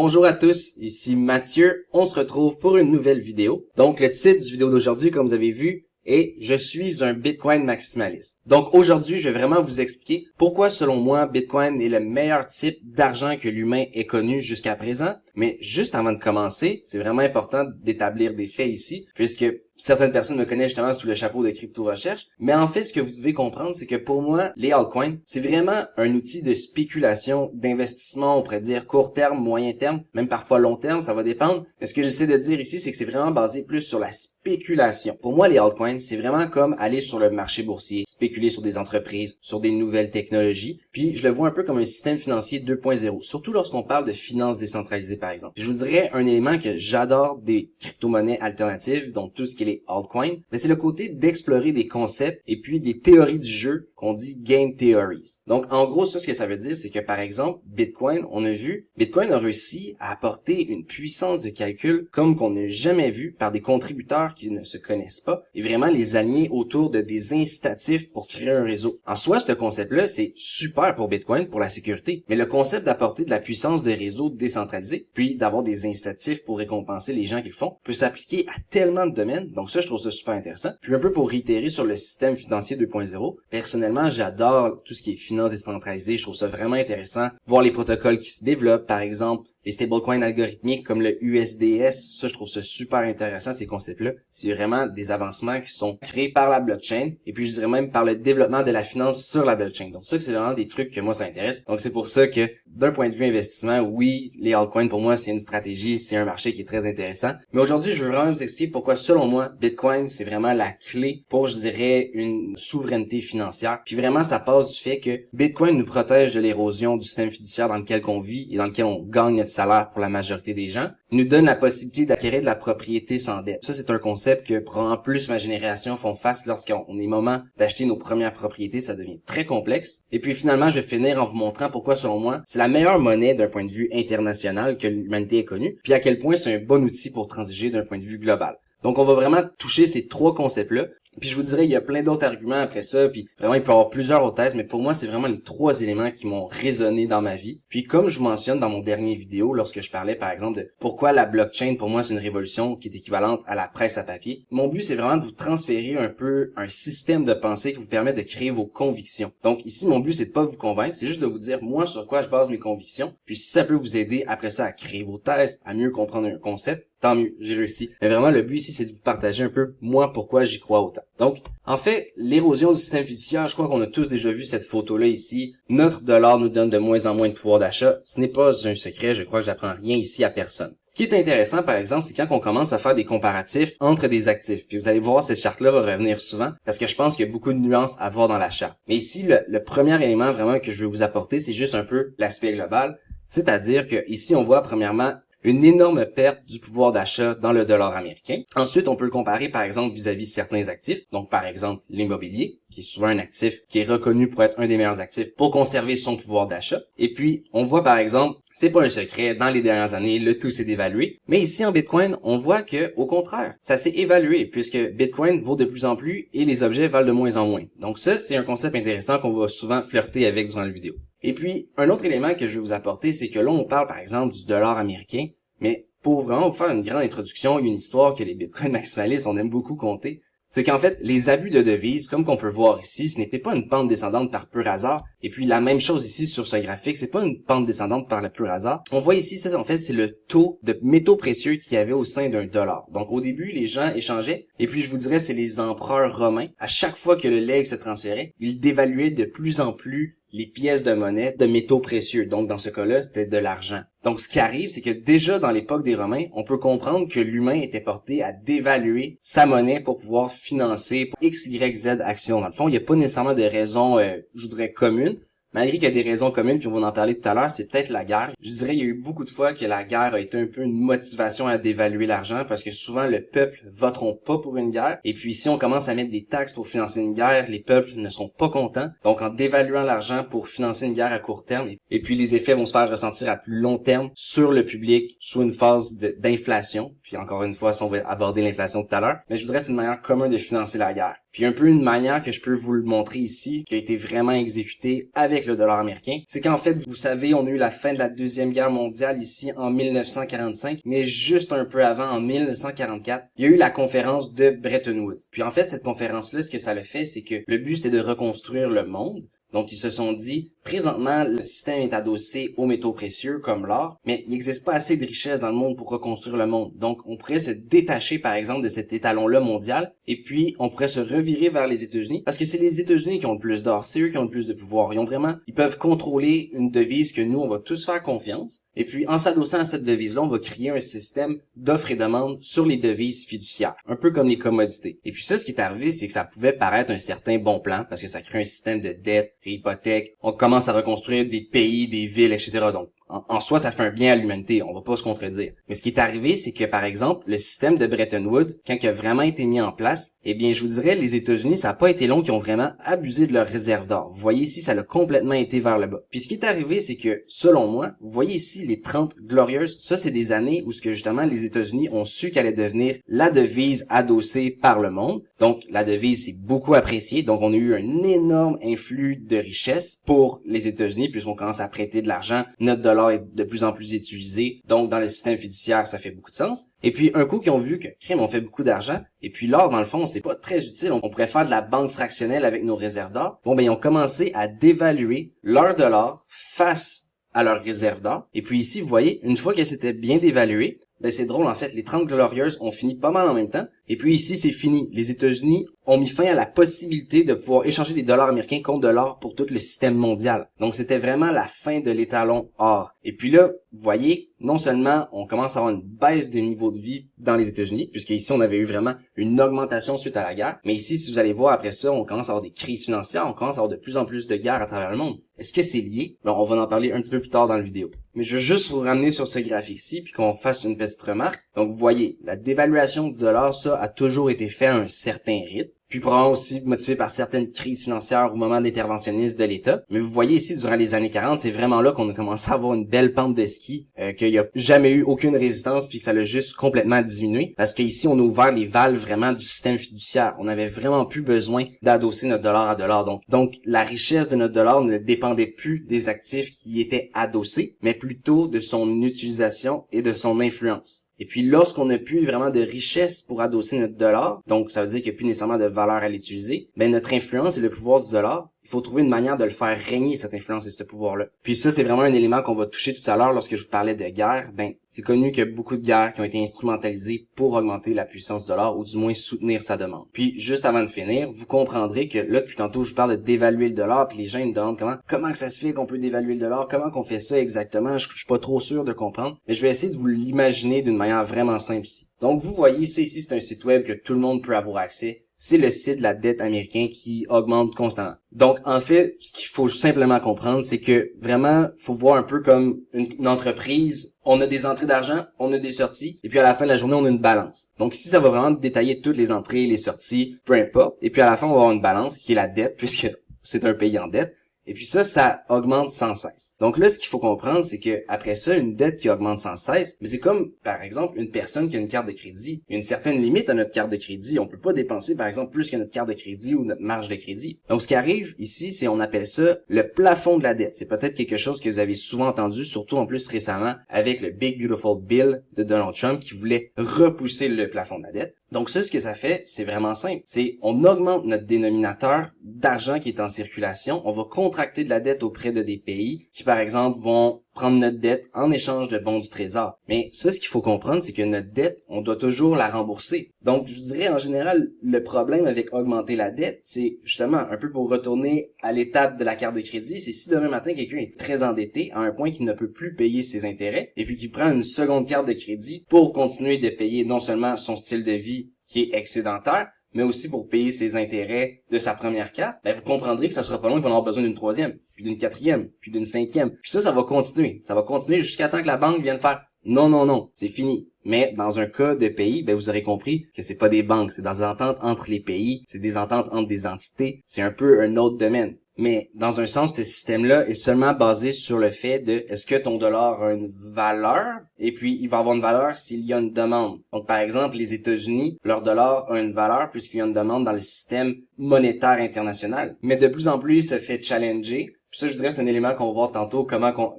Bonjour à tous, ici Mathieu, on se retrouve pour une nouvelle vidéo. Donc le titre du vidéo d'aujourd'hui, comme vous avez vu, est « Je suis un Bitcoin maximaliste ». Donc aujourd'hui, je vais vraiment vous expliquer pourquoi selon moi, Bitcoin est le meilleur type d'argent que l'humain ait connu jusqu'à présent. Mais juste avant de commencer, c'est vraiment important d'établir des faits ici, puisque certaines personnes me connaissent justement sous le chapeau de Crypto Recherche. Mais en fait, ce que vous devez comprendre, c'est que pour moi, les altcoins, c'est vraiment un outil de spéculation, d'investissement, on pourrait dire court terme, moyen terme, même parfois long terme, ça va dépendre. Mais ce que j'essaie de dire ici, c'est que c'est vraiment basé plus sur la spéculation. Pour moi, les altcoins, c'est vraiment comme aller sur le marché boursier, spéculer sur des entreprises, sur des nouvelles technologies. Puis, je le vois un peu comme un système financier 2.0, surtout lorsqu'on parle de finances décentralisées, par exemple. Puis, je vous dirais un élément que j'adore des crypto-monnaies alternatives, donc tout ce qui est les altcoins, mais c'est le côté d'explorer des concepts et puis des théories du jeu qu'on dit game theories. Donc, en gros, ça, ce que ça veut dire, c'est que, par exemple, Bitcoin, on a vu, Bitcoin a réussi à apporter une puissance de calcul comme qu'on n'a jamais vu par des contributeurs qui ne se connaissent pas et vraiment les aligner autour de des incitatifs pour créer un réseau. En soi, ce concept-là, c'est super pour Bitcoin, pour la sécurité, mais le concept d'apporter de la puissance de réseau décentralisé, puis d'avoir des incitatifs pour récompenser les gens qui le font, peut s'appliquer à tellement de domaines. Donc ça, je trouve ça super intéressant. Puis un peu pour réitérer sur le système financier 2.0, personnellement, j'adore tout ce qui est finances décentralisées. Je trouve ça vraiment intéressant. Voir les protocoles qui se développent, par exemple, les stablecoins algorithmiques comme le USDS, ça je trouve ça super intéressant ces concepts-là. C'est vraiment des avancements qui sont créés par la blockchain et puis je dirais même par le développement de la finance sur la blockchain. Donc ça c'est vraiment des trucs que moi ça intéresse. Donc c'est pour ça que d'un point de vue investissement, oui, les altcoins pour moi c'est une stratégie, c'est un marché qui est très intéressant. Mais aujourd'hui je veux vraiment vous expliquer pourquoi selon moi Bitcoin c'est vraiment la clé pour je dirais une souveraineté financière. Puis vraiment ça passe du fait que Bitcoin nous protège de l'érosion du système fiduciaire dans lequel on vit et dans lequel on gagne notre salaire pour la majorité des gens. Il nous donne la possibilité d'acquérir de la propriété sans dette. Ça, c'est un concept que probablement plus ma génération font face lorsqu'on est moment d'acheter nos premières propriétés. Ça devient très complexe. Et puis finalement, je vais finir en vous montrant pourquoi, selon moi, c'est la meilleure monnaie d'un point de vue international que l'humanité ait connue, puis à quel point c'est un bon outil pour transiger d'un point de vue global. Donc, on va vraiment toucher ces trois concepts-là. Puis je vous dirais, il y a plein d'autres arguments après ça, puis vraiment, il peut y avoir plusieurs autres thèses, mais pour moi, c'est vraiment les trois éléments qui m'ont résonné dans ma vie. Puis comme je vous mentionne dans mon dernier vidéo, lorsque je parlais, par exemple, de pourquoi la blockchain, pour moi, c'est une révolution qui est équivalente à la presse à papier, mon but, c'est vraiment de vous transférer un peu un système de pensée qui vous permet de créer vos convictions. Donc ici, mon but, c'est de pas vous convaincre, c'est juste de vous dire, moi, sur quoi je base mes convictions, puis si ça peut vous aider après ça à créer vos thèses, à mieux comprendre un concept, tant mieux, j'ai réussi. Mais vraiment, le but ici, c'est de vous partager un peu, moi, pourquoi j'y crois autant. Donc, en fait, l'érosion du système fiduciaire, je crois qu'on a tous déjà vu cette photo-là ici. Notre dollar nous donne de moins en moins de pouvoir d'achat. Ce n'est pas un secret, je crois que j'apprends rien ici à personne. Ce qui est intéressant, par exemple, c'est quand on commence à faire des comparatifs entre des actifs. Puis vous allez voir, cette charte-là va revenir souvent, parce que je pense qu'il y a beaucoup de nuances à voir dans la charte. Mais ici, le premier élément vraiment que je veux vous apporter, c'est juste un peu l'aspect global. C'est-à-dire que ici, on voit premièrement une énorme perte du pouvoir d'achat dans le dollar américain. Ensuite, on peut le comparer par exemple vis-à-vis certains actifs. Donc par exemple l'immobilier, qui est souvent un actif qui est reconnu pour être un des meilleurs actifs pour conserver son pouvoir d'achat. Et puis, on voit par exemple, c'est pas un secret, dans les dernières années, le tout s'est dévalué. Mais ici en Bitcoin, on voit que au contraire, ça s'est évalué puisque Bitcoin vaut de plus en plus et les objets valent de moins en moins. Donc ça, c'est un concept intéressant qu'on va souvent flirter avec durant la vidéo. Et puis, un autre élément que je vais vous apporter, c'est que là, on parle par exemple du dollar américain, mais pour vraiment vous faire une grande introduction, une histoire que les bitcoins maximalistes, on aime beaucoup compter, c'est qu'en fait, les abus de devises, comme qu'on peut voir ici, ce n'était pas une pente descendante par pur hasard. Et puis, la même chose ici sur ce graphique, c'est pas une pente descendante par le pur hasard. On voit ici, ça, en fait, c'est le taux de métaux précieux qu'il y avait au sein d'un dollar. Donc, au début, les gens échangeaient. Et puis, je vous dirais, c'est les empereurs romains. À chaque fois que le legs se transférait, ils dévaluaient de plus en plus les pièces de monnaie de métaux précieux. Donc, dans ce cas-là, c'était de l'argent. Donc, ce qui arrive, c'est que déjà dans l'époque des Romains, on peut comprendre que l'humain était porté à dévaluer sa monnaie pour pouvoir financer pour X, Y, Z actions. Dans le fond, il n'y a pas nécessairement de raison, je vous dirais, commune. Malgré qu'il y a des raisons communes, puis on va en parler tout à l'heure, c'est peut-être la guerre. Je dirais, il y a eu beaucoup de fois que la guerre a été un peu une motivation à dévaluer l'argent, parce que souvent, le peuple voteront pas pour une guerre. Et puis, si on commence à mettre des taxes pour financer une guerre, les peuples ne seront pas contents. Donc, en dévaluant l'argent pour financer une guerre à court terme, et puis les effets vont se faire ressentir à plus long terme sur le public, sous une phase d'inflation. Puis encore une fois, si on va aborder l'inflation tout à l'heure. Mais je voudrais c'est une manière commune de financer la guerre. Puis un peu une manière que je peux vous le montrer ici, qui a été vraiment exécutée avec avec le dollar américain, c'est qu'en fait, vous savez, on a eu la fin de la Deuxième Guerre mondiale ici en 1945, mais juste un peu avant, en 1944, il y a eu la conférence de Bretton Woods. Puis en fait, cette conférence-là, ce que ça le fait, c'est que le but, c'était de reconstruire le monde. Donc, ils se sont dit, présentement, le système est adossé aux métaux précieux, comme l'or, mais il n'existe pas assez de richesses dans le monde pour reconstruire le monde. Donc, on pourrait se détacher, par exemple, de cet étalon-là mondial, et puis, on pourrait se revirer vers les États-Unis, parce que c'est les États-Unis qui ont le plus d'or, c'est eux qui ont le plus de pouvoir. Ils peuvent contrôler une devise que nous, on va tous faire confiance, et puis, en s'adossant à cette devise-là, on va créer un système d'offre et demande sur les devises fiduciaires, un peu comme les commodités. Et puis ça, ce qui est arrivé, c'est que ça pouvait paraître un certain bon plan, parce que ça crée un système de dette, hypothèque, on commence à reconstruire des pays, des villes, etc. Donc, en soi, ça fait un bien à l'humanité, on va pas se contredire. Mais ce qui est arrivé, c'est que, par exemple, le système de Bretton Woods, quand il a vraiment été mis en place, eh bien, je vous dirais, les États-Unis, ça a pas été long qu'ils ont vraiment abusé de leurs réserves d'or. Vous voyez ici, ça a complètement été vers le bas. Puis ce qui est arrivé, c'est que, selon moi, vous voyez ici les 30 glorieuses, ça, c'est des années où ce que justement les États-Unis ont su qu'elle allait devenir la devise adossée par le monde. Donc, la devise, c'est beaucoup apprécié. Donc, on a eu un énorme influx de richesses pour les États-Unis, puisqu'on commence à prêter de l'argent, notre dollar est de plus en plus utilisé. Donc, dans le système fiduciaire, ça fait beaucoup de sens. Et puis, un coup qu'ils ont vu que, crime, on fait beaucoup d'argent, et puis l'or, dans le fond, c'est pas très utile. On pourrait faire de la banque fractionnelle avec nos réserves d'or. Bon, ben, ils ont commencé à dévaluer leur dollar face à leurs réserves d'or. Et puis ici, vous voyez, une fois que c'était bien dévalué, ben c'est drôle, en fait, les 30 glorieuses ont fini pas mal en même temps. Et puis ici, c'est fini. Les États-Unis ont mis fin à la possibilité de pouvoir échanger des dollars américains contre de l'or pour tout le système mondial. Donc, c'était vraiment la fin de l'étalon or. Et puis là, vous voyez, non seulement on commence à avoir une baisse de niveau de vie dans les États-Unis, puisque ici, on avait eu vraiment une augmentation suite à la guerre. Mais ici, si vous allez voir, après ça, on commence à avoir des crises financières, on commence à avoir de plus en plus de guerres à travers le monde. Est-ce que c'est lié? Bon, on va en parler un petit peu plus tard dans la vidéo. Mais je veux juste vous ramener sur ce graphique-ci, puis qu'on fasse une petite remarque. Donc, vous voyez, la dévaluation du dollar, ça, a toujours été fait à un certain rythme. Puis probablement aussi motivé par certaines crises financières au moment d'interventionnisme de l'État. Mais vous voyez ici, durant les années 40, c'est vraiment là qu'on a commencé à avoir une belle pente de ski, qu'il n'y a jamais eu aucune résistance, puis que ça l'a juste complètement diminué. Parce qu'ici, on a ouvert les valves vraiment du système fiduciaire. On n'avait vraiment plus besoin d'adosser notre dollar à dollar. Donc, la richesse de notre dollar ne dépendait plus des actifs qui étaient adossés, mais plutôt de son utilisation et de son influence. Et puis, lorsqu'on n'a plus vraiment de richesse pour adosser notre dollar, donc ça veut dire qu'il n'y a plus nécessairement de valeur à l'utiliser, ben notre influence et le pouvoir du dollar, il faut trouver une manière de le faire régner, cette influence et ce pouvoir-là. Puis ça, c'est vraiment un élément qu'on va toucher tout à l'heure lorsque je vous parlais de guerre. Ben, c'est connu qu'il y a beaucoup de guerres qui ont été instrumentalisées pour augmenter la puissance du dollar ou du moins soutenir sa demande. Puis, juste avant de finir, vous comprendrez que là, depuis tantôt, je vous parle de dévaluer le dollar, puis les gens ils me demandent comment que ça se fait qu'on peut dévaluer le dollar, comment qu'on fait ça exactement, je suis pas trop sûr de comprendre, mais je vais essayer de vous l'imaginer d'une manière vraiment simple ici. Donc, vous voyez, ça ici, c'est un site web que tout le monde peut avoir accès. C'est le site de la dette américaine qui augmente constamment. Donc, en fait, ce qu'il faut simplement comprendre, c'est que vraiment, faut voir un peu comme une entreprise. On a des entrées d'argent, on a des sorties, et puis à la fin de la journée, on a une balance. Donc, ici, ça va vraiment détailler toutes les entrées, les sorties, peu importe. Et puis à la fin, on va avoir une balance qui est la dette, puisque c'est un pays en dette. Et puis ça augmente sans cesse. Donc là, ce qu'il faut comprendre, c'est que après ça, une dette qui augmente sans cesse, mais c'est comme, par exemple, une personne qui a une carte de crédit. Il y a une certaine limite à notre carte de crédit. On peut pas dépenser, par exemple, plus que notre carte de crédit ou notre marge de crédit. Donc, ce qui arrive ici, c'est on appelle ça le plafond de la dette. C'est peut-être quelque chose que vous avez souvent entendu, surtout en plus récemment, avec le Big Beautiful Bill de Donald Trump qui voulait repousser le plafond de la dette. Donc ça, ce que ça fait, c'est vraiment simple. C'est on augmente notre dénominateur d'argent qui est en circulation. On va contracter de la dette auprès de des pays qui, par exemple, vont prendre notre dette en échange de bons du trésor. Mais ça, ce qu'il faut comprendre, c'est que notre dette, on doit toujours la rembourser. Donc, je dirais, en général, le problème avec augmenter la dette, c'est justement un peu pour retourner à l'étape de la carte de crédit, c'est si demain matin, quelqu'un est très endetté à un point qu'il ne peut plus payer ses intérêts et puis qu'il prend une seconde carte de crédit pour continuer de payer non seulement son style de vie qui est excédentaire, mais aussi pour payer ses intérêts de sa première carte, ben vous comprendrez que ça sera pas long qu'on va avoir besoin d'une troisième, puis d'une quatrième, puis d'une cinquième. Puis ça va continuer. Ça va continuer jusqu'à temps que la banque vienne faire non, c'est fini. Mais dans un cas de pays, ben vous aurez compris que c'est pas des banques, c'est des ententes entre les pays, c'est des ententes entre des entités, c'est un peu un autre domaine. Mais dans un sens, ce système-là est seulement basé sur le fait de est-ce que ton dollar a une valeur et puis il va avoir une valeur s'il y a une demande. Donc par exemple, les États-Unis, leur dollar a une valeur puisqu'il y a une demande dans le système monétaire international. Mais de plus en plus, il se fait challenger Puis ça, je dirais, c'est un élément qu'on va voir tantôt,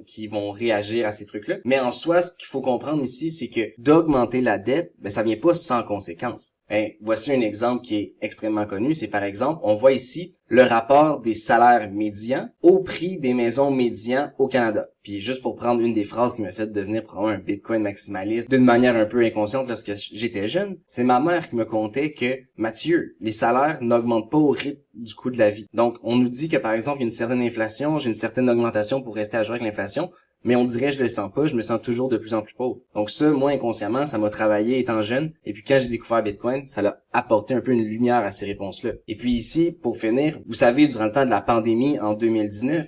qu'ils vont réagir à ces trucs-là. Mais en soi, ce qu'il faut comprendre ici, c'est que d'augmenter la dette, ça vient pas sans conséquences. Voici un exemple qui est extrêmement connu. C'est par exemple, on voit ici le rapport des salaires médians au prix des maisons médians au Canada. Puis juste pour prendre une des phrases qui m'a fait devenir probablement un Bitcoin maximaliste d'une manière un peu inconsciente lorsque j'étais jeune, c'est ma mère qui me contait que, Mathieu, les salaires n'augmentent pas au rythme du coût de la vie. Donc, on nous dit que par exemple, il y a une certaine inflation, j'ai une certaine augmentation pour rester à jour avec l'inflation, mais on dirait je le sens pas, je me sens toujours de plus en plus pauvre. Donc ça, moi, inconsciemment, ça m'a travaillé étant jeune. Et puis quand j'ai découvert Bitcoin, ça l'a apporté un peu une lumière à ces réponses-là. Et puis ici, pour finir, vous savez, durant le temps de la pandémie en 2019,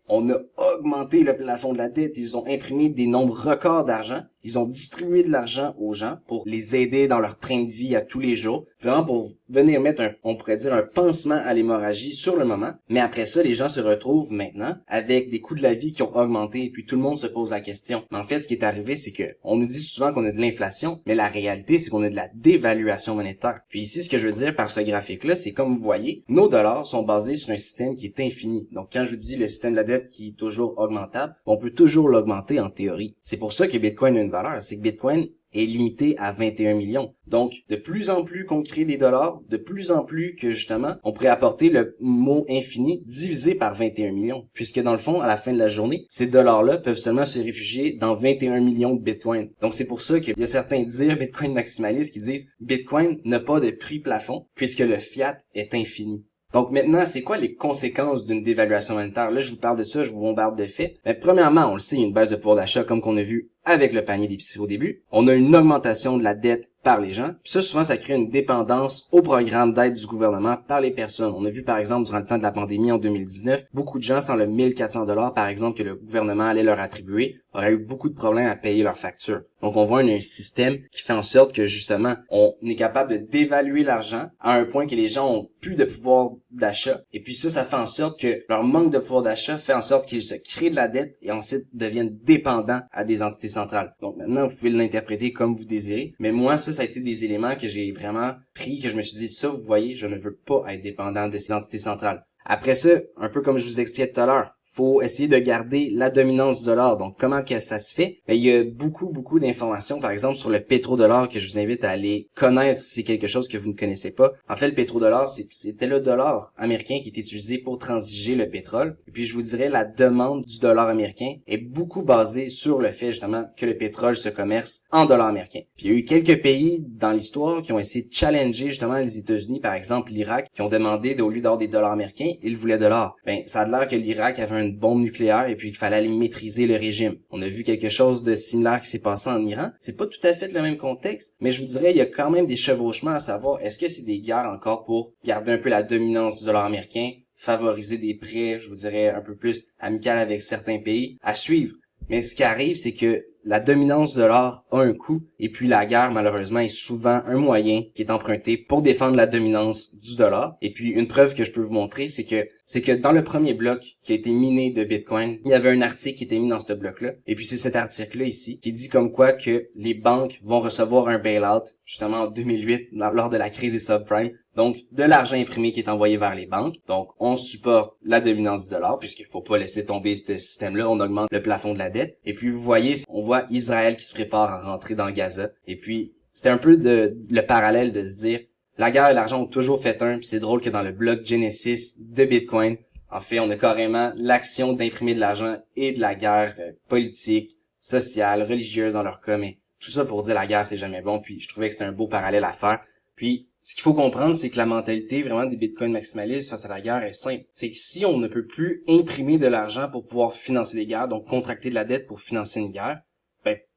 on a augmenté le plafond de la dette. Ils ont imprimé des nombres records d'argent. Ils ont distribué de l'argent aux gens pour les aider dans leur train de vie à tous les jours. Vraiment pour venir mettre on pourrait dire un pansement à l'hémorragie sur le moment. Mais après ça, les gens se retrouvent maintenant avec des coûts de la vie qui ont augmenté. Et puis tout le monde se pose la question. Mais en fait, ce qui est arrivé, c'est que on nous dit souvent qu'on a de l'inflation, mais la réalité, c'est qu'on a de la dévaluation monétaire. Puis ici, ce que je veux dire par ce graphique-là, c'est comme vous voyez, nos dollars sont basés sur un système qui est infini. Donc quand je vous dis le système de la dette qui est toujours augmentable, on peut toujours l'augmenter en théorie. C'est pour ça que Bitcoin a une valeur. C'est que Bitcoin est limité à 21 millions. Donc, de plus en plus qu'on crée des dollars, de plus en plus que justement, on pourrait apporter le mot infini divisé par 21 millions. Puisque dans le fond, à la fin de la journée, ces dollars-là peuvent seulement se réfugier dans 21 millions de Bitcoin. Donc, c'est pour ça qu'il y a certains dires Bitcoin maximalistes qui disent Bitcoin n'a pas de prix plafond puisque le fiat est infini. Donc maintenant, c'est quoi les conséquences d'une dévaluation monétaire? Là, je vous parle de ça, je vous bombarde de faits. Mais premièrement, on le sait, il y a une baisse de pouvoir d'achat comme qu'on a vu avec le panier d'épicerie au début. On a une augmentation de la dette par les gens. Puis ça, souvent, ça crée une dépendance au programme d'aide du gouvernement par les personnes. On a vu, par exemple, durant le temps de la pandémie en 2019, beaucoup de gens sans le 1400$, par exemple, que le gouvernement allait leur attribuer, auraient eu beaucoup de problèmes à payer leurs factures. Donc, on voit un système qui fait en sorte que, justement, on est capable de dévaluer l'argent à un point que les gens ont plus de pouvoir d'achat. Et puis ça fait en sorte que leur manque de pouvoir d'achat fait en sorte qu'ils se créent de la dette et ensuite deviennent dépendants à des entités centrales. Donc maintenant, vous pouvez l'interpréter comme vous désirez. Mais moi, ça a été des éléments que j'ai vraiment pris, que je me suis dit, ça, vous voyez, je ne veux pas être dépendant de ces entités centrales. Après ça, un peu comme je vous expliquais tout à l'heure, faut essayer de garder la dominance du dollar. Donc, comment que ça se fait? Il y a beaucoup d'informations, par exemple, sur le pétrodollar que je vous invite à aller connaître si c'est quelque chose que vous ne connaissez pas. En fait, le pétrodollar, c'était le dollar américain qui était utilisé pour transiger le pétrole. Et puis, je vous dirais, la demande du dollar américain est beaucoup basée sur le fait, justement, que le pétrole se commerce en dollars américains. Puis, il y a eu quelques pays dans l'histoire qui ont essayé de challenger, justement, les États-Unis, par exemple, l'Irak, qui ont demandé, au lieu d'avoir des dollars américains, ils voulaient de l'or. Ça a l'air que l'Irak avait une bombe nucléaire et puis qu'il fallait aller maîtriser le régime. On a vu quelque chose de similaire qui s'est passé en Iran. C'est pas tout à fait le même contexte, mais je vous dirais, il y a quand même des chevauchements à savoir, est-ce que c'est des guerres encore pour garder un peu la dominance du dollar américain, favoriser des prêts, je vous dirais, un peu plus amicales avec certains pays, à suivre. Mais ce qui arrive, c'est que la dominance de l'or a un coût, et puis la guerre, malheureusement, est souvent un moyen qui est emprunté pour défendre la dominance du dollar. Et puis, une preuve que je peux vous montrer, c'est que dans le premier bloc qui a été miné de Bitcoin, il y avait un article qui était mis dans ce bloc-là. Et puis, c'est cet article-là ici qui dit comme quoi que les banques vont recevoir un bail-out, justement en 2008, lors de la crise des subprimes. Donc, de l'argent imprimé qui est envoyé vers les banques. Donc, on supporte la dominance du dollar, puisqu'il faut pas laisser tomber ce système-là. On augmente le plafond de la dette. Et puis, vous voyez, on voit Israël qui se prépare à rentrer dans Gaza. Et puis, c'était un peu le parallèle de se dire, la guerre et l'argent ont toujours fait un. Puis c'est drôle que dans le bloc Genesis de Bitcoin, en fait, on a carrément l'action d'imprimer de l'argent et de la guerre politique, sociale, religieuse dans leur cas. Mais tout ça pour dire la guerre, c'est jamais bon. Puis, je trouvais que c'était un beau parallèle à faire. Puis, ce qu'il faut comprendre, c'est que la mentalité vraiment des bitcoins maximalistes face à la guerre est simple. C'est que si on ne peut plus imprimer de l'argent pour pouvoir financer des guerres, donc contracter de la dette pour financer une guerre,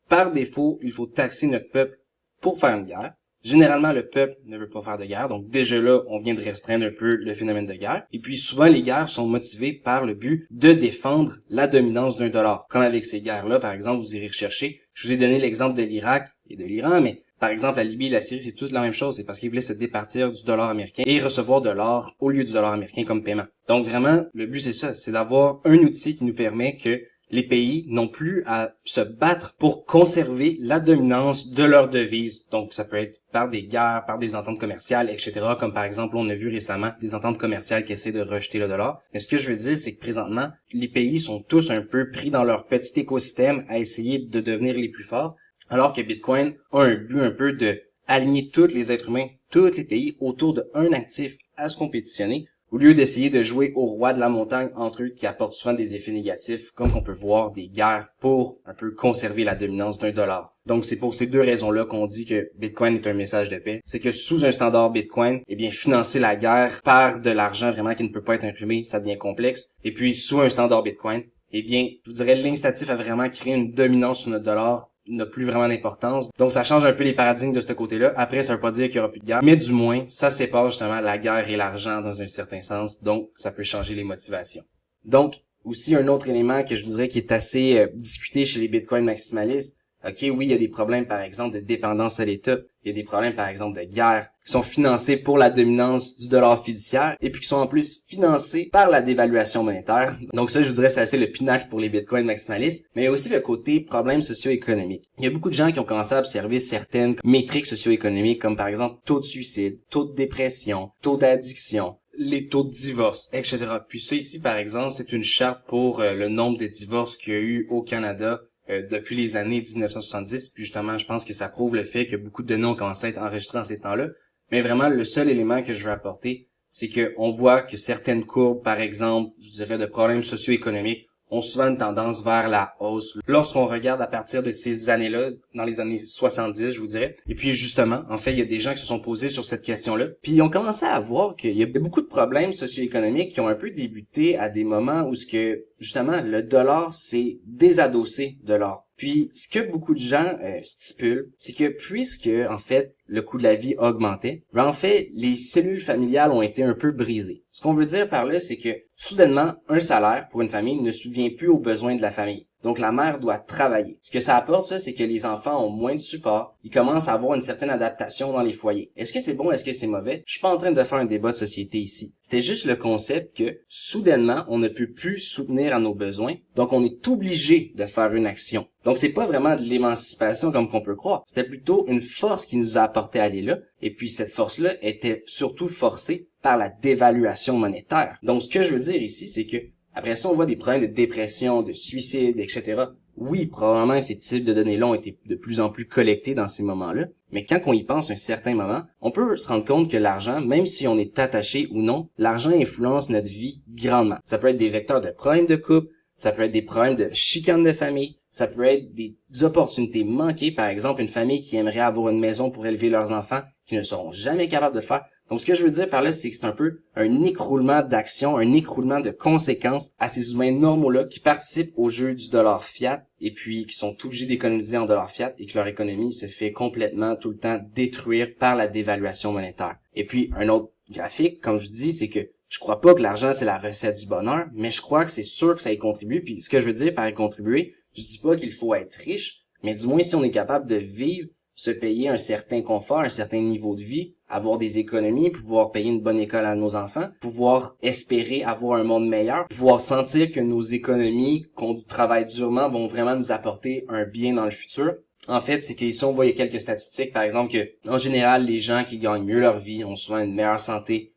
par défaut, il faut taxer notre peuple pour faire une guerre. Généralement, le peuple ne veut pas faire de guerre, donc déjà là, on vient de restreindre un peu le phénomène de guerre. Et puis souvent, les guerres sont motivées par le but de défendre la dominance d'un dollar. Comme avec ces guerres-là, par exemple, vous irez rechercher. Je vous ai donné l'exemple de l'Irak et de l'Iran, mais par exemple, la Libye et la Syrie, c'est toute la même chose. C'est parce qu'ils voulaient se départir du dollar américain et recevoir de l'or au lieu du dollar américain comme paiement. Donc vraiment, le but c'est ça, c'est d'avoir un outil qui nous permet que les pays n'ont plus à se battre pour conserver la dominance de leur devise. Donc, ça peut être par des guerres, par des ententes commerciales, etc. Comme par exemple, on a vu récemment des ententes commerciales qui essaient de rejeter le dollar. Mais ce que je veux dire, c'est que présentement, les pays sont tous un peu pris dans leur petit écosystème à essayer de devenir les plus forts, alors que Bitcoin a un but un peu de aligner tous les êtres humains, tous les pays autour d'un actif à se compétitionner, au lieu d'essayer de jouer au roi de la montagne entre eux qui apportent souvent des effets négatifs, comme on peut voir des guerres pour un peu conserver la dominance d'un dollar. Donc c'est pour ces deux raisons-là qu'on dit que Bitcoin est un message de paix. C'est que sous un standard Bitcoin, eh bien financer la guerre par de l'argent vraiment qui ne peut pas être imprimé, ça devient complexe. Et puis sous un standard Bitcoin, eh bien, je vous dirais l'incitatif à vraiment créer une dominance sur notre dollar n'a plus vraiment d'importance. Donc ça change un peu les paradigmes de ce côté-là. Après, ça veut pas dire qu'il y aura plus de guerre, mais du moins, ça sépare justement la guerre et l'argent dans un certain sens. Donc, ça peut changer les motivations. Donc, aussi un autre élément que je vous dirais qui est assez discuté chez les Bitcoin maximalistes. OK, oui, il y a des problèmes, par exemple, de dépendance à l'État. Il y a des problèmes, par exemple, de guerre qui sont financés pour la dominance du dollar fiduciaire et puis qui sont en plus financés par la dévaluation monétaire. Donc ça, je vous dirais, c'est assez le pinacle pour les Bitcoins maximalistes. Mais il y a aussi le côté problèmes socio-économiques. Il y a beaucoup de gens qui ont commencé à observer certaines métriques socio-économiques comme, par exemple, taux de suicide, taux de dépression, taux d'addiction, les taux de divorce, etc. Puis ça ici, par exemple, c'est une charte pour le nombre de divorces qu'il y a eu au Canada depuis les années 1970, puis justement, je pense que ça prouve le fait que beaucoup de données ont commencé à être enregistrées en ces temps-là. Mais vraiment, le seul élément que je veux apporter, c'est que on voit que certaines courbes, par exemple, je dirais de problèmes socio-économiques, ont souvent une tendance vers la hausse lorsqu'on regarde à partir de ces années-là, dans les années 70, je vous dirais. Et puis justement, en fait, il y a des gens qui se sont posés sur cette question-là, puis ils ont commencé à voir qu'il y a beaucoup de problèmes socio-économiques qui ont un peu débuté à des moments où ce que justement le dollar s'est désadossé de l'or. Puis, ce que beaucoup de gens stipulent, c'est que puisque, en fait, le coût de la vie augmentait, en fait, les cellules familiales ont été un peu brisées. Ce qu'on veut dire par là, c'est que, soudainement, un salaire pour une famille ne subvient plus aux besoins de la famille. Donc, la mère doit travailler. Ce que ça apporte, ça, c'est que les enfants ont moins de support. Ils commencent à avoir une certaine adaptation dans les foyers. Est-ce que c'est bon? Est-ce que c'est mauvais? Je suis pas en train de faire un débat de société ici. C'était juste le concept que, soudainement, on ne peut plus soutenir à nos besoins. Donc, on est obligé de faire une action. Donc, c'est pas vraiment de l'émancipation comme qu'on peut croire. C'était plutôt une force qui nous a apporté à aller là. Et puis, cette force-là était surtout forcée par la dévaluation monétaire. Donc, ce que je veux dire ici, c'est que après ça, on voit des problèmes de dépression, de suicide, etc. Oui, probablement que ces types de données-là ont été de plus en plus collectés dans ces moments-là, mais quand on y pense un certain moment, on peut se rendre compte que l'argent, même si on est attaché ou non, l'argent influence notre vie grandement. Ça peut être des vecteurs de problèmes de couple, ça peut être des problèmes de chicanes de famille, ça peut être des opportunités manquées, par exemple une famille qui aimerait avoir une maison pour élever leurs enfants, qui ne seront jamais capables de le faire. Donc, ce que je veux dire par là, c'est que c'est un peu un écroulement d'actions, un écroulement de conséquences à ces humains normaux-là qui participent au jeu du dollar fiat et puis qui sont obligés d'économiser en dollar fiat et que leur économie se fait complètement tout le temps détruire par la dévaluation monétaire. Et puis, un autre graphique, comme je dis, c'est que je crois pas que l'argent, c'est la recette du bonheur, mais je crois que c'est sûr que ça y contribue. Puis, ce que je veux dire par y contribuer, je dis pas qu'il faut être riche, mais du moins, si on est capable de vivre, se payer un certain confort, un certain niveau de vie, avoir des économies, pouvoir payer une bonne école à nos enfants, pouvoir espérer avoir un monde meilleur, pouvoir sentir que nos économies, qu'on travaille durement, vont vraiment nous apporter un bien dans le futur. En fait, c'est qu'ici, on voit quelques statistiques, par exemple, que en général, les gens qui gagnent mieux leur vie ont souvent une meilleure santé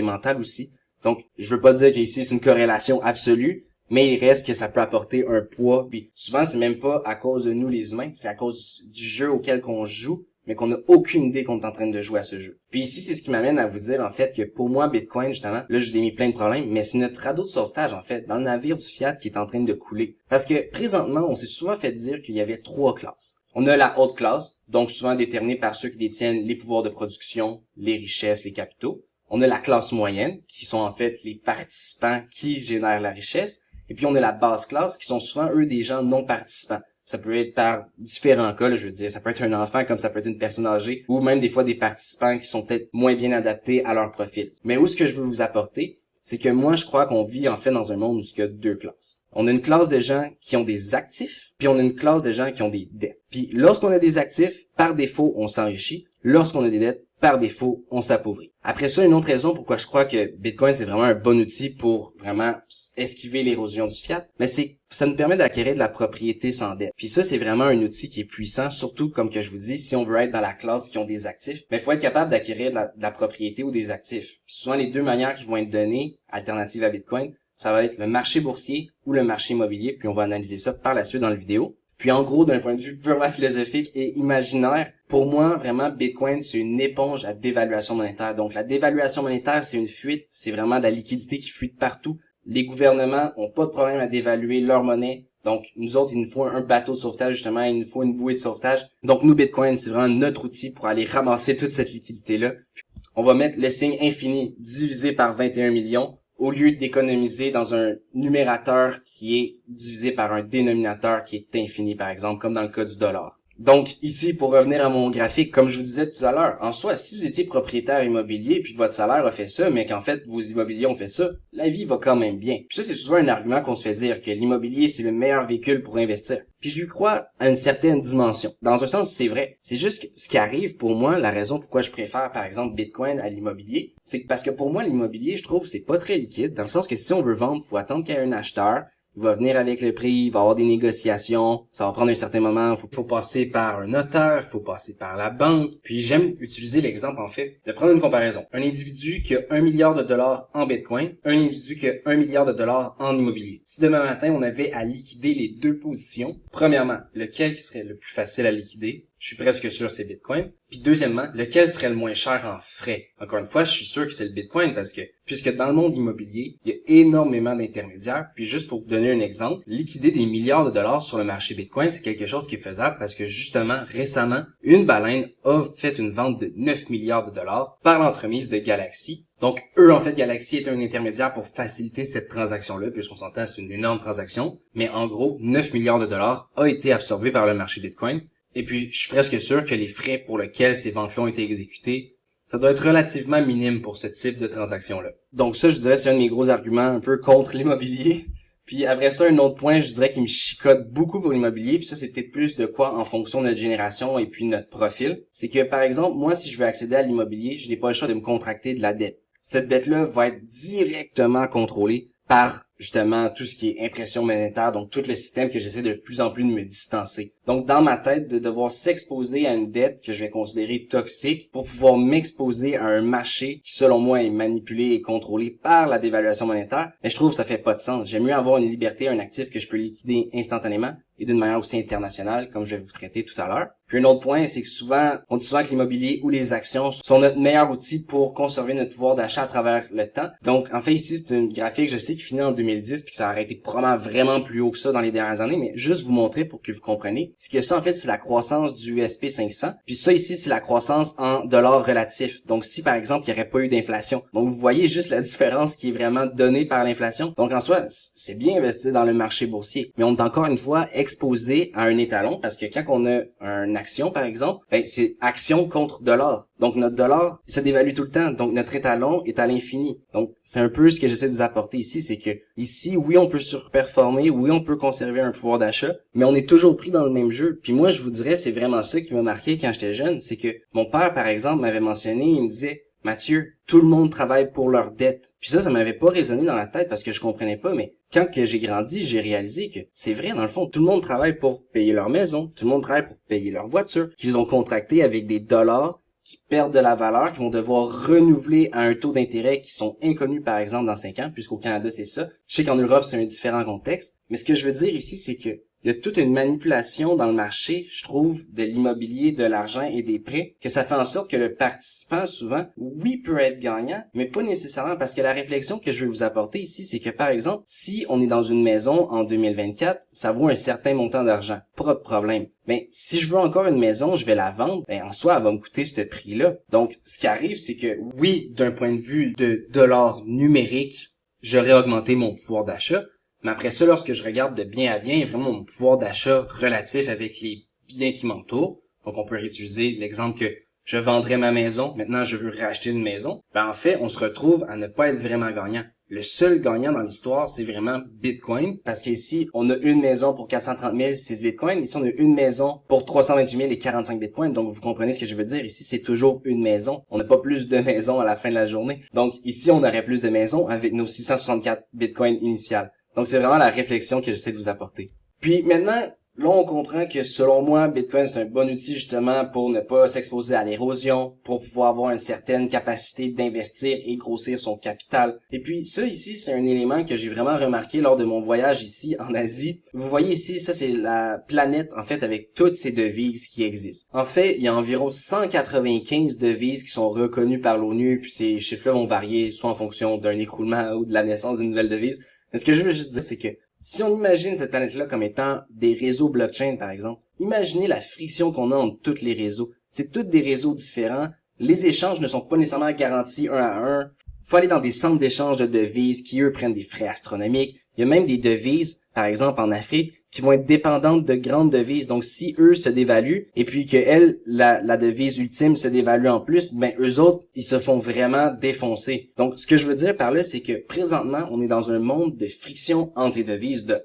mentale aussi. Donc, je veux pas dire qu'ici, c'est une corrélation absolue, mais il reste que ça peut apporter un poids. Puis souvent, c'est même pas à cause de nous les humains, c'est à cause du jeu auquel qu'on joue, mais qu'on n'a aucune idée qu'on est en train de jouer à ce jeu. Puis ici, c'est ce qui m'amène à vous dire, en fait, que pour moi, Bitcoin, justement, là, je vous ai mis plein de problèmes, mais c'est notre radeau de sauvetage, en fait, dans le navire du fiat qui est en train de couler. Parce que, présentement, on s'est souvent fait dire qu'il y avait 3 classes. On a la haute classe, donc souvent déterminée par ceux qui détiennent les pouvoirs de production, les richesses, les capitaux. On a la classe moyenne, qui sont en fait les participants qui génèrent la richesse. Et puis, on a la basse classe, qui sont souvent, eux, des gens non participants. Ça peut être par différents cas, là, je veux dire. Ça peut être un enfant, comme ça peut être une personne âgée, ou même des fois des participants qui sont peut-être moins bien adaptés à leur profil. Mais où ce que je veux vous apporter, c'est que moi, je crois qu'on vit, en fait, dans un monde où il y a 2 classes. On a une classe de gens qui ont des actifs, puis on a une classe de gens qui ont des dettes. Puis, lorsqu'on a des actifs, par défaut, on s'enrichit. Lorsqu'on a des dettes, par défaut, on s'appauvrit. Après ça, une autre raison pourquoi je crois que Bitcoin, c'est vraiment un bon outil pour vraiment esquiver l'érosion du fiat, mais c'est ça nous permet d'acquérir de la propriété sans dette. Puis ça, c'est vraiment un outil qui est puissant, surtout, comme que je vous dis, si on veut être dans la classe qui ont des actifs, mais il faut être capable d'acquérir de la propriété ou des actifs. Puis souvent, les deux manières qui vont être données, alternatives à Bitcoin, ça va être le marché boursier ou le marché immobilier, puis on va analyser ça par la suite dans la vidéo. Puis en gros, d'un point de vue purement philosophique et imaginaire, pour moi, vraiment, Bitcoin, c'est une éponge à dévaluation monétaire. Donc la dévaluation monétaire, c'est une fuite, c'est vraiment de la liquidité qui fuit de partout. Les gouvernements ont pas de problème à dévaluer leur monnaie. Donc nous autres, il nous faut un bateau de sauvetage, justement, il nous faut une bouée de sauvetage. Donc nous, Bitcoin, c'est vraiment notre outil pour aller ramasser toute cette liquidité-là. Puis, on va mettre le signe infini divisé par 21 millions. Au lieu d'économiser dans un numérateur qui est divisé par un dénominateur qui est infini, par exemple, comme dans le cas du dollar. Donc, ici, pour revenir à mon graphique, comme je vous disais tout à l'heure, en soi, si vous étiez propriétaire immobilier puis que votre salaire a fait ça, mais qu'en fait, vos immobiliers ont fait ça, la vie va quand même bien. Puis ça, c'est souvent un argument qu'on se fait dire, que l'immobilier, c'est le meilleur véhicule pour investir. Puis je lui crois à une certaine dimension. Dans un sens, c'est vrai. C'est juste que ce qui arrive pour moi, la raison pourquoi je préfère, par exemple, Bitcoin à l'immobilier, c'est que parce que pour moi, l'immobilier, je trouve, c'est pas très liquide, dans le sens que si on veut vendre, faut attendre qu'il y ait un acheteur. Il va venir avec le prix, il va y avoir des négociations, ça va prendre un certain moment, faut passer par un notaire, faut passer par la banque. Puis j'aime utiliser l'exemple en fait de prendre une comparaison. Un individu qui a 1 milliard de dollars en Bitcoin, un individu qui a 1 milliard de dollars en immobilier. Si demain matin on avait à liquider les deux positions, premièrement, lequel qui serait le plus facile à liquider? Je suis presque sûr que c'est Bitcoin. Puis deuxièmement, lequel serait le moins cher en frais? Encore une fois, je suis sûr que c'est le Bitcoin parce que, puisque dans le monde immobilier, il y a énormément d'intermédiaires. Puis juste pour vous donner un exemple, liquider des milliards de dollars sur le marché Bitcoin, c'est quelque chose qui est faisable parce que justement, récemment, une baleine a fait une vente de 9 milliards de dollars par l'entremise de Galaxy. Donc, eux, en fait, Galaxy est un intermédiaire pour faciliter cette transaction-là, puisqu'on s'entend, c'est une énorme transaction. Mais en gros, 9 milliards de dollars a été absorbé par le marché Bitcoin. Et puis, je suis presque sûr que les frais pour lesquels ces ventes-là ont été exécutées, ça doit être relativement minime pour ce type de transaction-là. Donc ça, je dirais, c'est un de mes gros arguments un peu contre l'immobilier. Puis après ça, un autre point, je dirais qui me chicote beaucoup pour l'immobilier, puis ça, c'est peut-être plus de quoi en fonction de notre génération et puis notre profil. C'est que, par exemple, moi, si je veux accéder à l'immobilier, je n'ai pas le choix de me contracter de la dette. Cette dette-là va être directement contrôlée par justement tout ce qui est impression monétaire, donc tout le système que j'essaie de plus en plus de me distancer. Donc dans ma tête, de devoir s'exposer à une dette que je vais considérer toxique pour pouvoir m'exposer à un marché qui selon moi est manipulé et contrôlé par la dévaluation monétaire, mais je trouve que ça fait pas de sens. J'aime mieux avoir une liberté, un actif que je peux liquider instantanément et d'une manière aussi internationale, comme je vais vous traiter tout à l'heure. Puis un autre point, c'est que souvent, on dit souvent que l'immobilier ou les actions sont notre meilleur outil pour conserver notre pouvoir d'achat à travers le temps. Donc en fait ici, c'est une graphique, je sais, qui finit en 2010 puis que ça aurait été probablement vraiment plus haut que ça dans les dernières années, mais juste vous montrer pour que vous compreniez. C'est que ça, en fait, c'est la croissance du S&P 500. Puis ça, ici, c'est la croissance en dollars relatifs. Donc, si, par exemple, il n'y aurait pas eu d'inflation. Donc, vous voyez juste la différence qui est vraiment donnée par l'inflation. Donc, en soi, c'est bien investi dans le marché boursier. Mais on est encore une fois exposé à un étalon parce que quand on a une action, par exemple, ben, c'est action contre dollar. Donc, notre dollar se dévalue tout le temps. Donc, notre étalon est à l'infini. Donc, c'est un peu ce que j'essaie de vous apporter ici. C'est que ici, oui, on peut surperformer. Oui, on peut conserver un pouvoir d'achat. Mais on est toujours pris dans le même jeu. Puis moi, je vous dirais, c'est vraiment ça qui m'a marqué quand j'étais jeune. C'est que mon père, par exemple, m'avait mentionné, il me disait, Mathieu, tout le monde travaille pour leur dette. Puis ça m'avait pas résonné dans la tête parce que je comprenais pas, mais quand que j'ai grandi, j'ai réalisé que c'est vrai, dans le fond, tout le monde travaille pour payer leur maison, tout le monde travaille pour payer leur voiture, qu'ils ont contracté avec des dollars qui perdent de la valeur, qui vont devoir renouveler à un taux d'intérêt qui sont inconnus, par exemple, dans 5 ans, puisqu'au Canada, c'est ça. Je sais qu'en Europe, c'est un différent contexte. Mais ce que je veux dire ici, c'est que il y a toute une manipulation dans le marché, je trouve, de l'immobilier, de l'argent et des prêts, que ça fait en sorte que le participant, souvent, oui, peut être gagnant, mais pas nécessairement, parce que la réflexion que je vais vous apporter ici, c'est que, par exemple, si on est dans une maison en 2024, ça vaut un certain montant d'argent. Pas de problème. Ben, si je veux encore une maison, je vais la vendre, ben, en soi, elle va me coûter ce prix-là. Donc, ce qui arrive, c'est que, oui, d'un point de vue de dollars numériques, j'aurais augmenté mon pouvoir d'achat. Mais après ça, lorsque je regarde de bien à bien, il y a vraiment mon pouvoir d'achat relatif avec les biens qui m'entourent. Donc, on peut réutiliser l'exemple que je vendrais ma maison, maintenant je veux racheter une maison. Ben, en fait, on se retrouve à ne pas être vraiment gagnant. le seul gagnant dans l'histoire, c'est vraiment Bitcoin, parce qu'ici, on a une maison pour 430 000, 6 Bitcoins. Ici, on a une maison pour 328 000 et 45 Bitcoins. Donc, vous comprenez ce que je veux dire. Ici, c'est toujours une maison. On n'a pas plus de maisons à la fin de la journée. Donc, ici, on aurait plus de maisons avec nos 664 Bitcoins initiales. Donc, c'est vraiment la réflexion que j'essaie de vous apporter. Puis, maintenant, là, on comprend que selon moi, Bitcoin, c'est un bon outil justement pour ne pas s'exposer à l'érosion, pour pouvoir avoir une certaine capacité d'investir et grossir son capital. Et puis ça ici, c'est un élément que j'ai vraiment remarqué lors de mon voyage ici en Asie. Vous voyez ici, ça c'est la planète en fait avec toutes ces devises qui existent. En fait, il y a environ 195 devises qui sont reconnues par l'ONU, puis ces chiffres-là vont varier soit en fonction d'un écroulement ou de la naissance d'une nouvelle devise. Mais ce que je veux juste dire, c'est que si on imagine cette planète-là comme étant des réseaux blockchain, par exemple, imaginez la friction qu'on a entre tous les réseaux. C'est tous des réseaux différents. Les échanges ne sont pas nécessairement garantis un à un. Faut aller dans des centres d'échange de devises qui, eux, prennent des frais astronomiques. Il y a même des devises, par exemple en Afrique, qui vont être dépendantes de grandes devises. Donc, si eux se dévaluent, et puis que elles, la devise ultime se dévalue en plus, ben eux autres, ils se font vraiment défoncer. Donc, ce que je veux dire par là, c'est que présentement, on est dans un monde de friction entre les devises de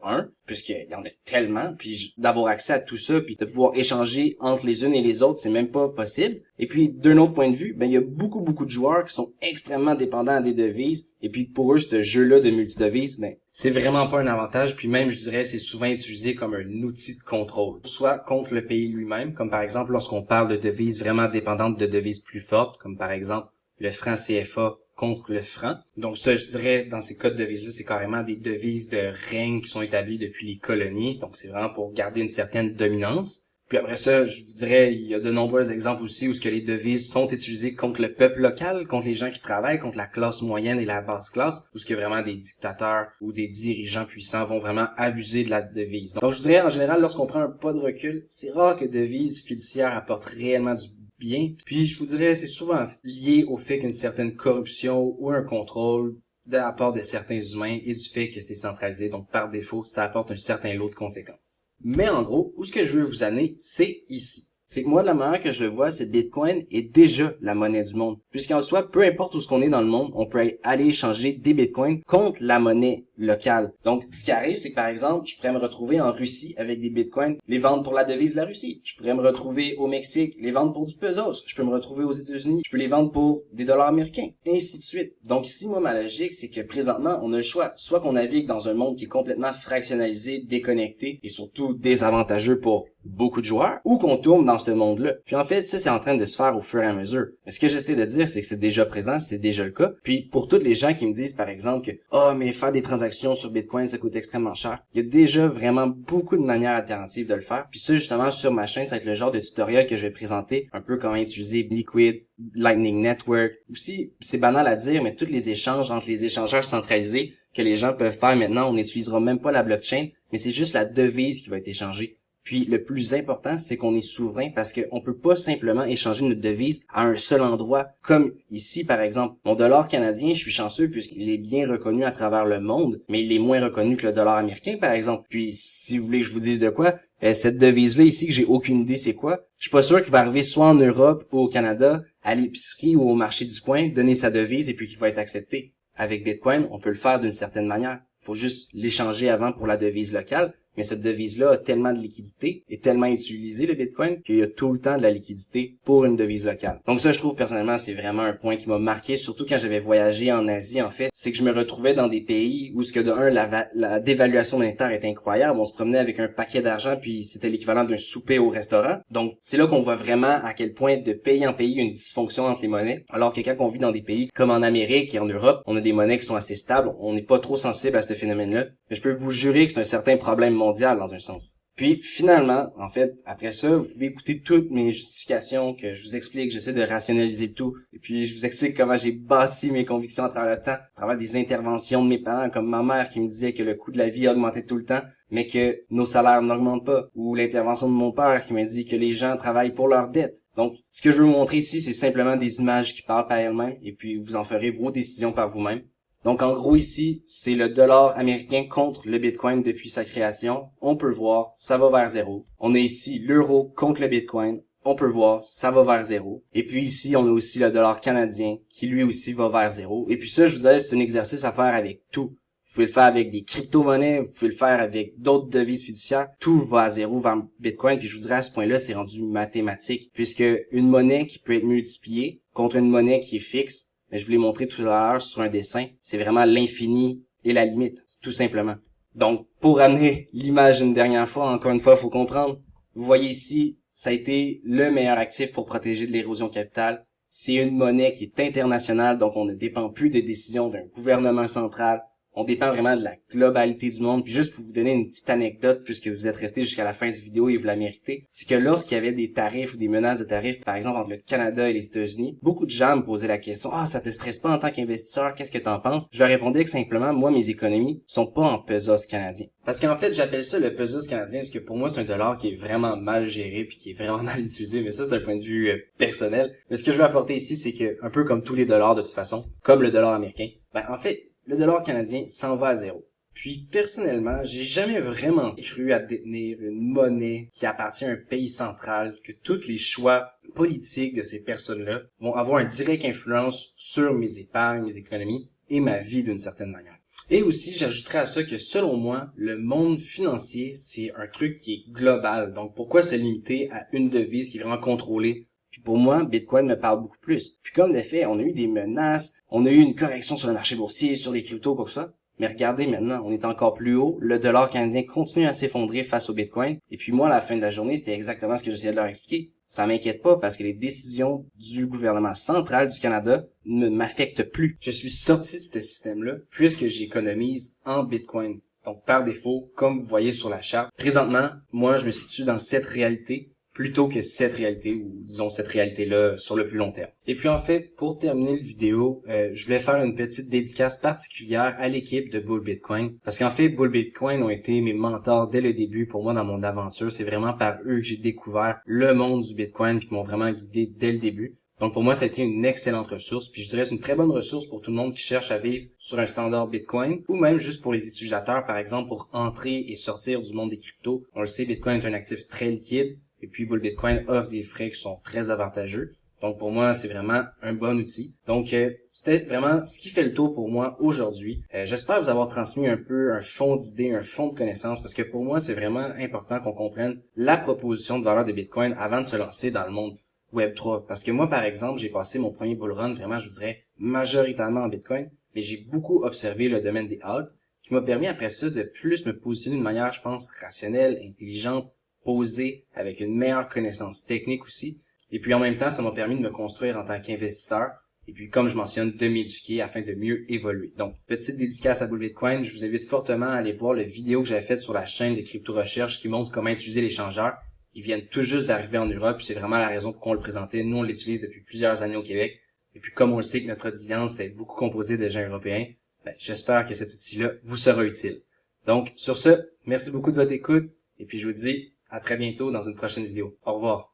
puisqu'il y en a tellement, puis d'avoir accès à tout ça, puis de pouvoir échanger entre les unes et les autres, c'est même pas possible. Et puis, d'un autre point de vue, ben il y a beaucoup de joueurs qui sont extrêmement dépendants des devises, et puis pour eux, ce jeu-là de multidevises, ben c'est vraiment pas un avantage, puis même, je dirais, c'est souvent utilisé comme un outil de contrôle, soit contre le pays lui-même, comme par exemple lorsqu'on parle de devises vraiment dépendantes de devises plus fortes, comme par exemple le franc CFA contre le franc. Donc ça, je dirais, dans ces cas de devises-là, c'est carrément des devises de règne qui sont établies depuis les colonies, donc c'est vraiment pour garder une certaine dominance. Puis après ça, je vous dirais, il y a de nombreux exemples aussi où ce que les devises sont utilisées contre le peuple local, contre les gens qui travaillent, contre la classe moyenne et la basse classe, où ce que vraiment des dictateurs ou des dirigeants puissants vont vraiment abuser de la devise. Donc je dirais, en général, lorsqu'on prend un pas de recul, c'est rare que les devises fiduciaires apportent réellement du bien. Puis je vous dirais, c'est souvent lié au fait qu'une certaine corruption ou un contrôle de la part de certains humains et du fait que c'est centralisé. Donc par défaut, ça apporte un certain lot de conséquences. Mais en gros, où ce que je veux vous amener, c'est ici. C'est que moi, de la manière que je le vois, c'est Bitcoin est déjà la monnaie du monde. Puisqu'en soi, peu importe où ce qu'on est dans le monde, on peut aller échanger des Bitcoins contre la monnaie locale. Donc, ce qui arrive, c'est que par exemple, je pourrais me retrouver en Russie avec des Bitcoins, les vendre pour la devise de la Russie. Je pourrais me retrouver au Mexique, les vendre pour du pesos. Je peux me retrouver aux États-Unis, je peux les vendre pour des dollars américains, et ainsi de suite. Donc ici, moi, ma logique, c'est que présentement, on a le choix. Soit qu'on navigue dans un monde qui est complètement fractionnalisé, déconnecté, et surtout désavantageux pour beaucoup de joueurs, ou qu'on tourne dans ce monde-là. Puis en fait, ça, c'est en train de se faire au fur et à mesure. Mais ce que j'essaie de dire, c'est que c'est déjà présent, c'est déjà le cas. Puis pour toutes les gens qui me disent, par exemple, que « Ah, mais faire des transactions sur Bitcoin, ça coûte extrêmement cher », il y a déjà vraiment beaucoup de manières alternatives de le faire. Puis ça, justement, sur ma chaîne, ça va être le genre de tutoriel que je vais présenter, un peu comment utiliser Liquid, Lightning Network. Aussi, c'est banal à dire, mais tous les échanges entre les échangeurs centralisés que les gens peuvent faire maintenant, on n'utilisera même pas la blockchain, mais c'est juste la devise qui va être échangée. Puis le plus important, c'est qu'on est souverain parce qu'on peut pas simplement échanger notre devise à un seul endroit. Comme ici, par exemple, mon dollar canadien, je suis chanceux puisqu'il est bien reconnu à travers le monde, mais il est moins reconnu que le dollar américain, par exemple. Puis si vous voulez que je vous dise de quoi, cette devise-là ici, que j'ai aucune idée c'est quoi, je suis pas sûr qu'il va arriver soit en Europe ou au Canada, à l'épicerie ou au marché du coin, donner sa devise et puis qu'il va être accepté. Avec Bitcoin, on peut le faire d'une certaine manière. Faut juste l'échanger avant pour la devise locale. Mais cette devise-là a tellement de liquidité et tellement utilisé le Bitcoin qu'il y a tout le temps de la liquidité pour une devise locale. Donc ça, je trouve personnellement, c'est vraiment un point qui m'a marqué, surtout quand j'avais voyagé en Asie, en fait. C'est que je me retrouvais dans des pays où ce que de un, la dévaluation monétaire est incroyable. On se promenait avec un paquet d'argent puis c'était l'équivalent d'un souper au restaurant. Donc c'est là qu'on voit vraiment à quel point de pays en pays, il y a une dysfonction entre les monnaies. Alors que quand on vit dans des pays comme en Amérique et en Europe, on a des monnaies qui sont assez stables. On n'est pas trop sensible à ce phénomène-là. Mais je peux vous jurer que c'est un certain problème mondial dans un sens. Puis finalement, en fait, après ça, vous pouvez écouter toutes mes justifications que je vous explique, j'essaie de rationaliser le tout, et puis je vous explique comment j'ai bâti mes convictions à travers le temps, à travers des interventions de mes parents, comme ma mère qui me disait que le coût de la vie augmentait tout le temps, mais que nos salaires n'augmentent pas, ou l'intervention de mon père qui m'a dit que les gens travaillent pour leurs dettes. Donc, ce que je veux vous montrer ici, c'est simplement des images qui parlent par elles-mêmes, et puis vous en ferez vos décisions par vous-même. Donc, en gros, ici, c'est le dollar américain contre le Bitcoin depuis sa création. On peut le voir, ça va vers zéro. On a ici l'euro contre le Bitcoin. on peut voir, ça va vers zéro. Et puis ici, on a aussi le dollar canadien qui lui aussi va vers zéro. Et puis ça, je vous disais, c'est un exercice à faire avec tout. Vous pouvez le faire avec des crypto-monnaies, vous pouvez le faire avec d'autres devises fiduciaires. Tout va à zéro vers Bitcoin. Puis je vous dirais, à ce point-là, c'est rendu mathématique. Puisque une monnaie qui peut être multipliée contre une monnaie qui est fixe, mais je vous l'ai montré tout à l'heure sur un dessin, c'est vraiment l'infini et la limite, tout simplement. Donc, pour amener l'image une dernière fois, encore une fois, il faut comprendre, vous voyez ici, ça a été le meilleur actif pour protéger de l'érosion capitale. C'est une monnaie qui est internationale, donc on ne dépend plus des décisions d'un gouvernement central. On dépend vraiment de la globalité du monde. Puis juste pour vous donner une petite anecdote, puisque vous êtes resté jusqu'à la fin de cette vidéo et vous la méritez, c'est que lorsqu'il y avait des tarifs ou des menaces de tarifs, par exemple entre le Canada et les États-Unis, beaucoup de gens me posaient la question « Ah, ça te stresse pas en tant qu'investisseur? Qu'est-ce que t'en penses? » Je leur répondais que simplement, moi, mes économies sont pas en pesos canadiens. Parce qu'en fait, j'appelle ça le pesos canadien parce que pour moi, c'est un dollar qui est vraiment mal géré puis qui est vraiment mal utilisé. Mais ça, c'est d'un point de vue personnel. Mais ce que je veux apporter ici, c'est que, un peu comme tous les dollars de toute façon, comme le dollar américain, en fait, le dollar canadien s'en va à zéro. Puis, personnellement, j'ai jamais vraiment cru à détenir une monnaie qui appartient à un pays central, que tous les choix politiques de ces personnes-là vont avoir une directe influence sur mes épargnes, mes économies et ma vie d'une certaine manière. Et aussi, j'ajouterais à ça que selon moi, le monde financier, c'est un truc qui est global. Donc, pourquoi se limiter à une devise qui est vraiment contrôlée? Puis pour moi, Bitcoin me parle beaucoup plus. Puis comme de fait, on a eu des menaces, on a eu une correction sur le marché boursier, sur les cryptos, pour ça. Mais regardez maintenant, on est encore plus haut. Le dollar canadien continue à s'effondrer face au Bitcoin. Et puis moi, à la fin de la journée, c'était exactement ce que j'essayais de leur expliquer. Ça m'inquiète pas parce que les décisions du gouvernement central du Canada ne m'affectent plus. Je suis sorti de ce système-là puisque j'économise en Bitcoin. Donc par défaut, comme vous voyez sur la charte, présentement, moi, je me situe dans cette réalité plutôt que cette réalité, ou disons cette réalité-là sur le plus long terme. Et puis en fait, pour terminer la vidéo, je voulais faire une petite dédicace particulière à l'équipe de Bull Bitcoin, parce qu'en fait, Bull Bitcoin ont été mes mentors dès le début pour moi dans mon aventure. C'est vraiment par eux que j'ai découvert le monde du Bitcoin, qui m'ont vraiment guidé dès le début. Donc pour moi, ça a été une excellente ressource, puis je dirais c'est une très bonne ressource pour tout le monde qui cherche à vivre sur un standard Bitcoin, ou même juste pour les utilisateurs, par exemple, pour entrer et sortir du monde des cryptos. On le sait, Bitcoin est un actif très liquide, et puis Bull Bitcoin offre des frais qui sont très avantageux. Donc pour moi, c'est vraiment un bon outil. Donc c'était vraiment ce qui fait le tour pour moi aujourd'hui. J'espère vous avoir transmis un peu un fond d'idées, un fond de connaissances, parce que pour moi, c'est vraiment important qu'on comprenne la proposition de valeur de Bitcoin avant de se lancer dans le monde Web3. Parce que moi, par exemple, j'ai passé mon premier bull run, vraiment, je vous dirais, majoritairement en Bitcoin, mais j'ai beaucoup observé le domaine des alts, qui m'a permis après ça de plus me positionner d'une manière, je pense, rationnelle, intelligente, posé, avec une meilleure connaissance technique aussi. Et puis en même temps, ça m'a permis de me construire en tant qu'investisseur. Et puis comme je mentionne, de m'éduquer afin de mieux évoluer. Donc, petite dédicace à Bull Bitcoin. Je vous invite fortement à aller voir la vidéo que j'avais faite sur la chaîne de Crypto Recherche qui montre comment utiliser l'échangeur. Ils viennent tout juste d'arriver en Europe. C'est vraiment la raison pour qu'on le présentait. Nous, on l'utilise depuis plusieurs années au Québec. Et puis comme on le sait que notre audience est beaucoup composée de gens européens, j'espère que cet outil-là vous sera utile. Donc, sur ce, merci beaucoup de votre écoute. Et puis je vous dis à très bientôt dans une prochaine vidéo. Au revoir.